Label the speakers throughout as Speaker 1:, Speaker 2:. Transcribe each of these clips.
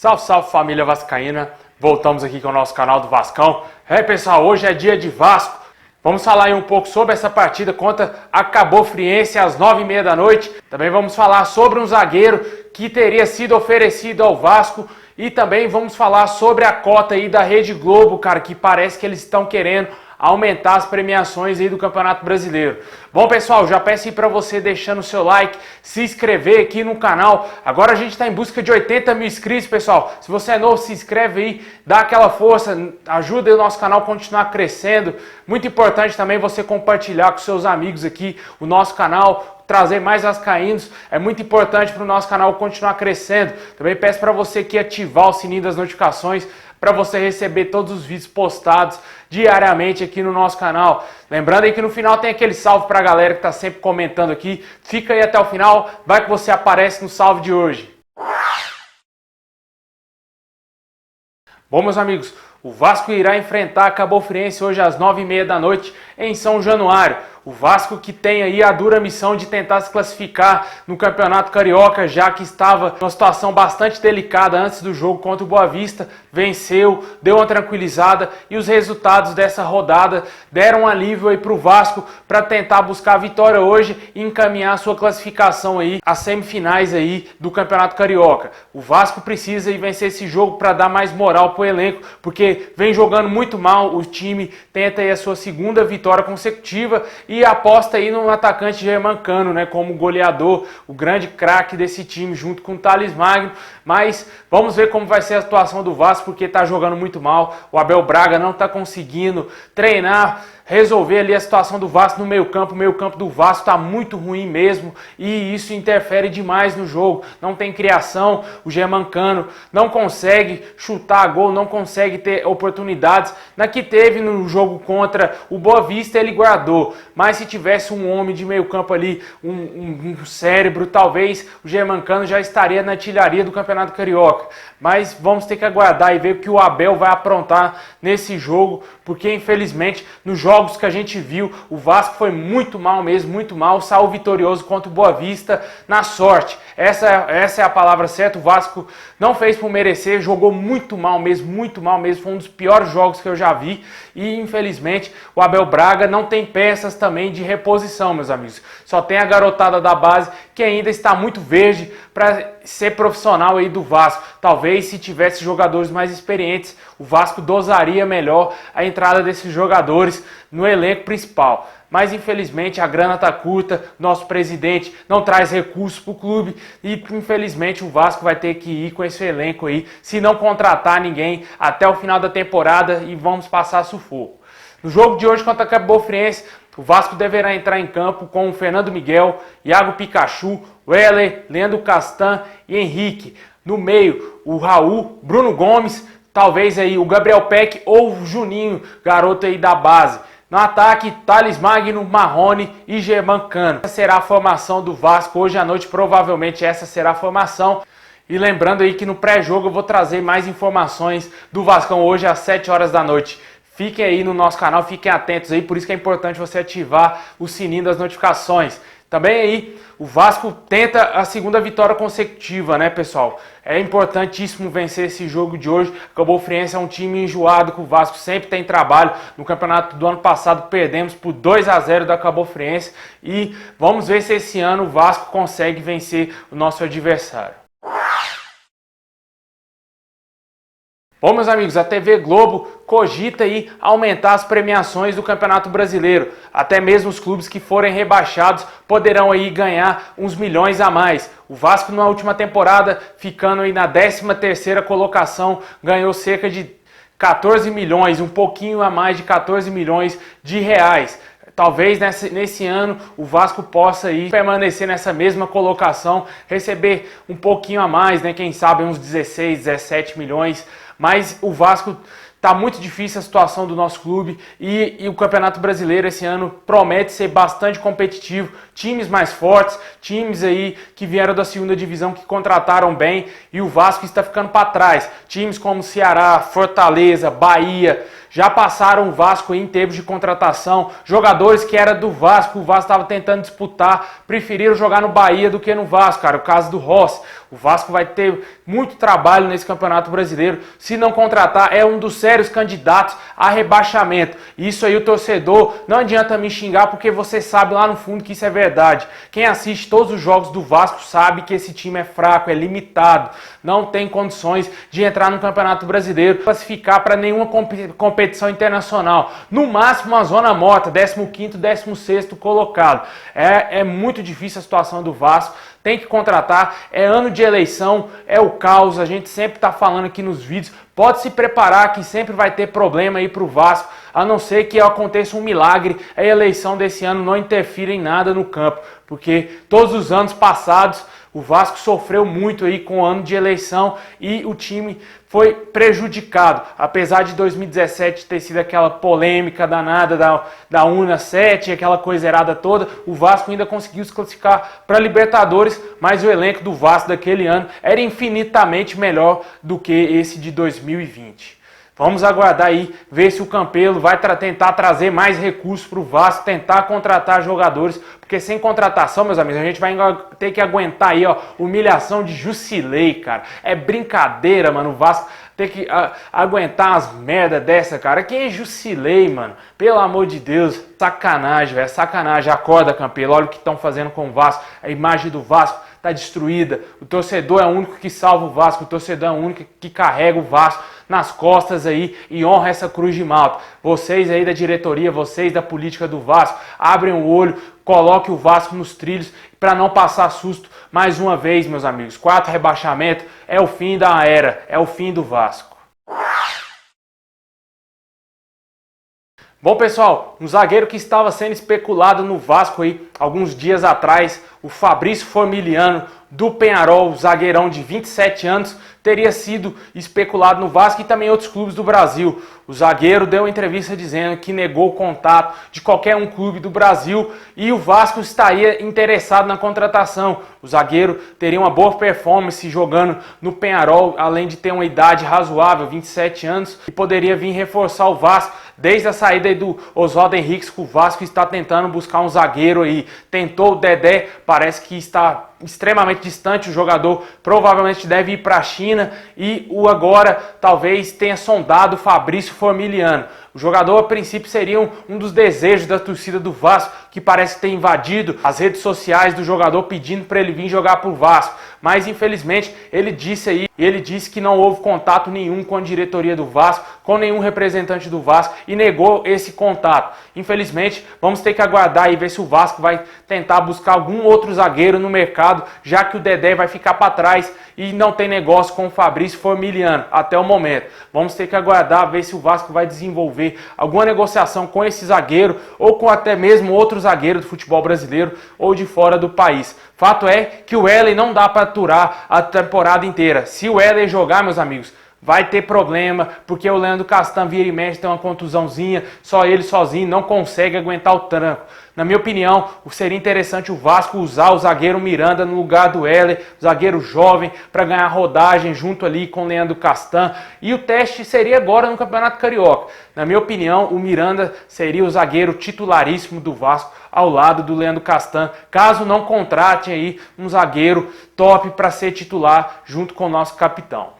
Speaker 1: Salve, salve família vascaína, voltamos aqui com o nosso canal do Vascão. Pessoal, hoje é dia de Vasco. Vamos falar aí um pouco sobre essa partida contra a Cabo Friense às 9h30 da noite. Também vamos falar sobre um zagueiro que teria sido oferecido ao Vasco. E também vamos falar sobre a cota aí da Rede Globo, cara, que parece que eles estão querendo aumentar as premiações aí do Campeonato Brasileiro. Bom, pessoal, já peço aí para você deixando o seu like, se inscrever aqui no canal. Agora a gente está em busca de 80 mil inscritos, pessoal. Se você é novo, se inscreve aí, dá aquela força, ajuda o nosso canal a continuar crescendo. Muito importante também você compartilhar com seus amigos aqui o nosso canal, trazer mais vascaínos, é muito importante para o nosso canal continuar crescendo. Também peço para você aqui ativar o sininho das notificações para você receber todos os vídeos postados diariamente aqui no nosso canal. Lembrando aí que no final tem aquele salve para a galera que está sempre comentando aqui. Fica aí até o final, vai que você aparece no salve de hoje. Bom, meus amigos, o Vasco irá enfrentar a Cabo Friense hoje às 9h30 da noite em São Januário. O Vasco que tem aí a dura missão de tentar se classificar no Campeonato Carioca, já que estava numa situação bastante delicada antes do jogo contra o Boa Vista, venceu, deu uma tranquilizada e os resultados dessa rodada deram um alívio aí para o Vasco para tentar buscar a vitória hoje e encaminhar a sua classificação aí às semifinais aí do Campeonato Carioca. O Vasco precisa aí vencer esse jogo para dar mais moral para o elenco, porque vem jogando muito mal, o time tenta aí a sua segunda vitória consecutiva e aposta aí no atacante Germancano, né, como goleador, o grande craque desse time, junto com o Thales Magno. Mas vamos ver como vai ser a situação do Vasco, porque está jogando muito mal. O Abel Braga não está conseguindo treinar, resolver ali a situação do Vasco no meio-campo. O meio-campo do Vasco está muito ruim mesmo e isso interfere demais no jogo. Não tem criação, o Germancano não consegue chutar gol, não consegue ter oportunidades. Na que teve no jogo contra o Boa Vista, ele guardou. Mas se tivesse um homem de meio-campo ali, um cérebro, talvez o Germancano já estaria na artilharia do Campeonato Carioca. Mas vamos ter que aguardar e ver o que o Abel vai aprontar nesse jogo, porque infelizmente nos jogos que a gente viu, o Vasco foi muito mal mesmo, muito mal, saiu vitorioso contra o Boa Vista na sorte. Essa é a palavra certa, o Vasco não fez por merecer, jogou muito mal mesmo, foi um dos piores jogos que eu já vi e infelizmente o Abel Braga não tem peças também de reposição, meus amigos. Só tem a garotada da base que ainda está muito verde para ser profissional aí do Vasco. Talvez se tivesse jogadores mais experientes, o Vasco dosaria melhor a entrada desses jogadores no elenco principal. Mas infelizmente a grana está curta, nosso presidente não traz recursos para o clube e infelizmente o Vasco vai ter que ir com esse elenco aí, se não contratar ninguém até o final da temporada e vamos passar sufoco. No jogo de hoje contra a Cabo Friense, o Vasco deverá entrar em campo com o Fernando Miguel, Iago Pikachu, Weller, Leandro Castan e Henrique. No meio, o Raul, Bruno Gomes, talvez aí o Gabriel Peck ou o Juninho, garoto aí da base. No ataque, Thales Magno, Marrone e Germancano. Essa será a formação do Vasco hoje à noite, provavelmente essa será a formação. E lembrando aí que no pré-jogo eu vou trazer mais informações do Vascão hoje às 7 horas da noite. Fiquem aí no nosso canal, fiquem atentos aí, por isso que é importante você ativar o sininho das notificações. Também aí, o Vasco tenta a segunda vitória consecutiva, né, pessoal? É importantíssimo vencer esse jogo de hoje. O Cabo Friense é um time enjoado, que o Vasco sempre tem trabalho. No campeonato do ano passado perdemos por 2-0 da Cabo Friense. E vamos ver se esse ano o Vasco consegue vencer o nosso adversário. Bom, meus amigos, a TV Globo cogita aí aumentar as premiações do Campeonato Brasileiro. Até mesmo os clubes que forem rebaixados poderão aí ganhar uns milhões a mais. O Vasco na última temporada, ficando aí na 13ª colocação, ganhou cerca de 14 milhões, um pouquinho a mais de 14 milhões de reais. Talvez nesse ano o Vasco possa aí permanecer nessa mesma colocação, receber um pouquinho a mais, né? Quem sabe uns 16, 17 milhões. Mas o Vasco tá muito difícil a situação do nosso clube e o Campeonato Brasileiro esse ano promete ser bastante competitivo. Times mais fortes, times aí que vieram da segunda divisão que contrataram bem e o Vasco está ficando para trás. Times como Ceará, Fortaleza, Bahia, já passaram o Vasco em termos de contratação. Jogadores que eram do Vasco, o Vasco estava tentando disputar, preferiram jogar no Bahia do que no Vasco, cara. O caso do Rossi. O Vasco vai ter muito trabalho nesse Campeonato Brasileiro. Se não contratar, é um dos sérios candidatos a rebaixamento. Isso aí o torcedor, não adianta me xingar, porque você sabe lá no fundo que isso é verdade. Quem assiste todos os jogos do Vasco sabe que esse time é fraco, é limitado. Não tem condições de entrar no Campeonato Brasileiro, classificar para nenhuma competição internacional. No máximo uma zona morta, 15º, 16º colocado. É muito difícil a situação do Vasco. Tem que contratar, é ano de eleição, é o caos, a gente sempre está falando aqui nos vídeos, pode se preparar que sempre vai ter problema aí para o Vasco, a não ser que aconteça um milagre, a eleição desse ano não interfira em nada no campo, porque todos os anos passados o Vasco sofreu muito aí com o ano de eleição e o time foi prejudicado. Apesar de 2017 ter sido aquela polêmica danada da Una 7, aquela coisa errada toda, o Vasco ainda conseguiu se classificar para Libertadores, mas o elenco do Vasco daquele ano era infinitamente melhor do que esse de 2020. Vamos aguardar aí, ver se o Campelo vai tentar trazer mais recursos para o Vasco, tentar contratar jogadores, porque sem contratação, meus amigos, a gente vai ter que aguentar aí, ó, humilhação de Jusilei, cara. É brincadeira, mano, o Vasco ter que aguentar umas merda dessa, cara. Quem é Jusilei, mano? Pelo amor de Deus, sacanagem, velho, sacanagem. Acorda, Campelo, olha o que estão fazendo com o Vasco, a imagem do Vasco está destruída. O torcedor é o único que salva o Vasco, o torcedor é o único que carrega o Vasco nas costas aí e honra essa cruz de malta. Vocês aí da diretoria, vocês da política do Vasco, abrem o olho, coloquem o Vasco nos trilhos para não passar susto mais uma vez, meus amigos. 4 rebaixamentos é o fim da era, é o fim do Vasco. Bom, pessoal, um zagueiro que estava sendo especulado no Vasco aí alguns dias atrás, o Fabrício Formiliano do Peñarol, zagueirão de 27 anos, teria sido especulado no Vasco e também em outros clubes do Brasil. O zagueiro deu uma entrevista dizendo que negou o contato de qualquer um clube do Brasil e o Vasco estaria interessado na contratação. O zagueiro teria uma boa performance jogando no Peñarol, além de ter uma idade razoável, 27 anos, e poderia vir reforçar o Vasco. Desde a saída do Oswaldo Henrique, o Vasco está tentando buscar um zagueiro aí. Tentou o Dedé, parece que está extremamente distante, o jogador provavelmente deve ir para a China e o agora talvez tenha sondado o Fabrício Formiliano. O jogador a princípio seria um dos desejos da torcida do Vasco, que parece ter invadido as redes sociais do jogador pedindo para ele vir jogar para o Vasco. Mas infelizmente ele disse que não houve contato nenhum com a diretoria do Vasco, com nenhum representante do Vasco e negou esse contato. Infelizmente vamos ter que aguardar e ver se o Vasco vai tentar buscar algum outro zagueiro no mercado, já que o Dedé vai ficar para trás e não tem negócio com o Fabrício Formiliano até o momento. Vamos ter que aguardar, ver se o Vasco vai desenvolver alguma negociação com esse zagueiro ou com até mesmo outro zagueiro do futebol brasileiro ou de fora do país. Fato é que o Wesley não dá para aturar a temporada inteira. Se o Wesley jogar, meus amigos, vai ter problema, porque o Leandro Castan vira e mexe, tem uma contusãozinha, só ele sozinho não consegue aguentar o tranco. Na minha opinião, seria interessante o Vasco usar o zagueiro Miranda no lugar do Wesley, zagueiro jovem, para ganhar rodagem junto ali com o Leandro Castan. E o teste seria agora no Campeonato Carioca. Na minha opinião, o Miranda seria o zagueiro titularíssimo do Vasco ao lado do Leandro Castan, caso não contrate aí um zagueiro top para ser titular junto com o nosso capitão.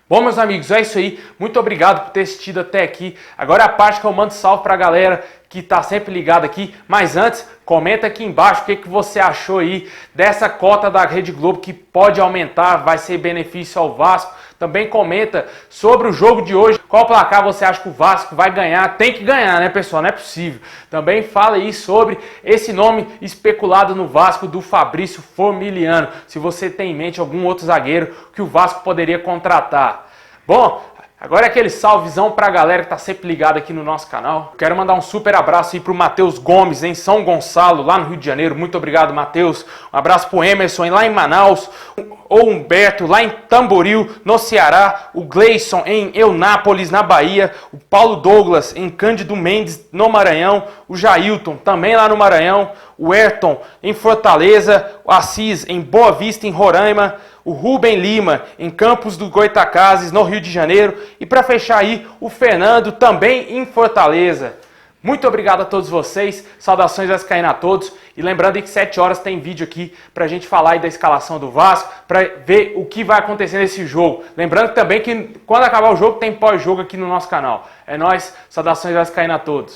Speaker 1: Bom, meus amigos, é isso aí. Muito obrigado por ter assistido até aqui. Agora é a parte que eu mando salve pra galera que está sempre ligado aqui. Mas antes, comenta aqui embaixo o que você achou aí dessa cota da Rede Globo que pode aumentar, vai ser benefício ao Vasco. Também comenta sobre o jogo de hoje. Qual placar você acha que o Vasco vai ganhar? Tem que ganhar, né, pessoal? Não é possível. Também fala aí sobre esse nome especulado no Vasco do Fabrício Formiliano. Se você tem em mente algum outro zagueiro que o Vasco poderia contratar. Bom, agora é aquele salvezão pra galera que tá sempre ligada aqui no nosso canal. Quero mandar um super abraço aí pro Matheus Gomes em São Gonçalo, lá no Rio de Janeiro. Muito obrigado, Matheus. Um abraço pro Emerson lá em Manaus. ou Humberto lá em Tamboril, no Ceará, o Gleison em Eunápolis, na Bahia, o Paulo Douglas em Cândido Mendes, no Maranhão, o Jailton também lá no Maranhão, o Ayrton em Fortaleza, o Assis em Boa Vista, em Roraima, o Rubem Lima em Campos do Goytacazes, no Rio de Janeiro, e para fechar aí, o Fernando também em Fortaleza. Muito obrigado a todos vocês, saudações vascaínas a todos, e lembrando que 7 horas tem vídeo aqui pra gente falar aí da escalação do Vasco, pra ver o que vai acontecer nesse jogo. Lembrando também que quando acabar o jogo tem pós-jogo aqui no nosso canal. É nóis, saudações vascaínas a todos.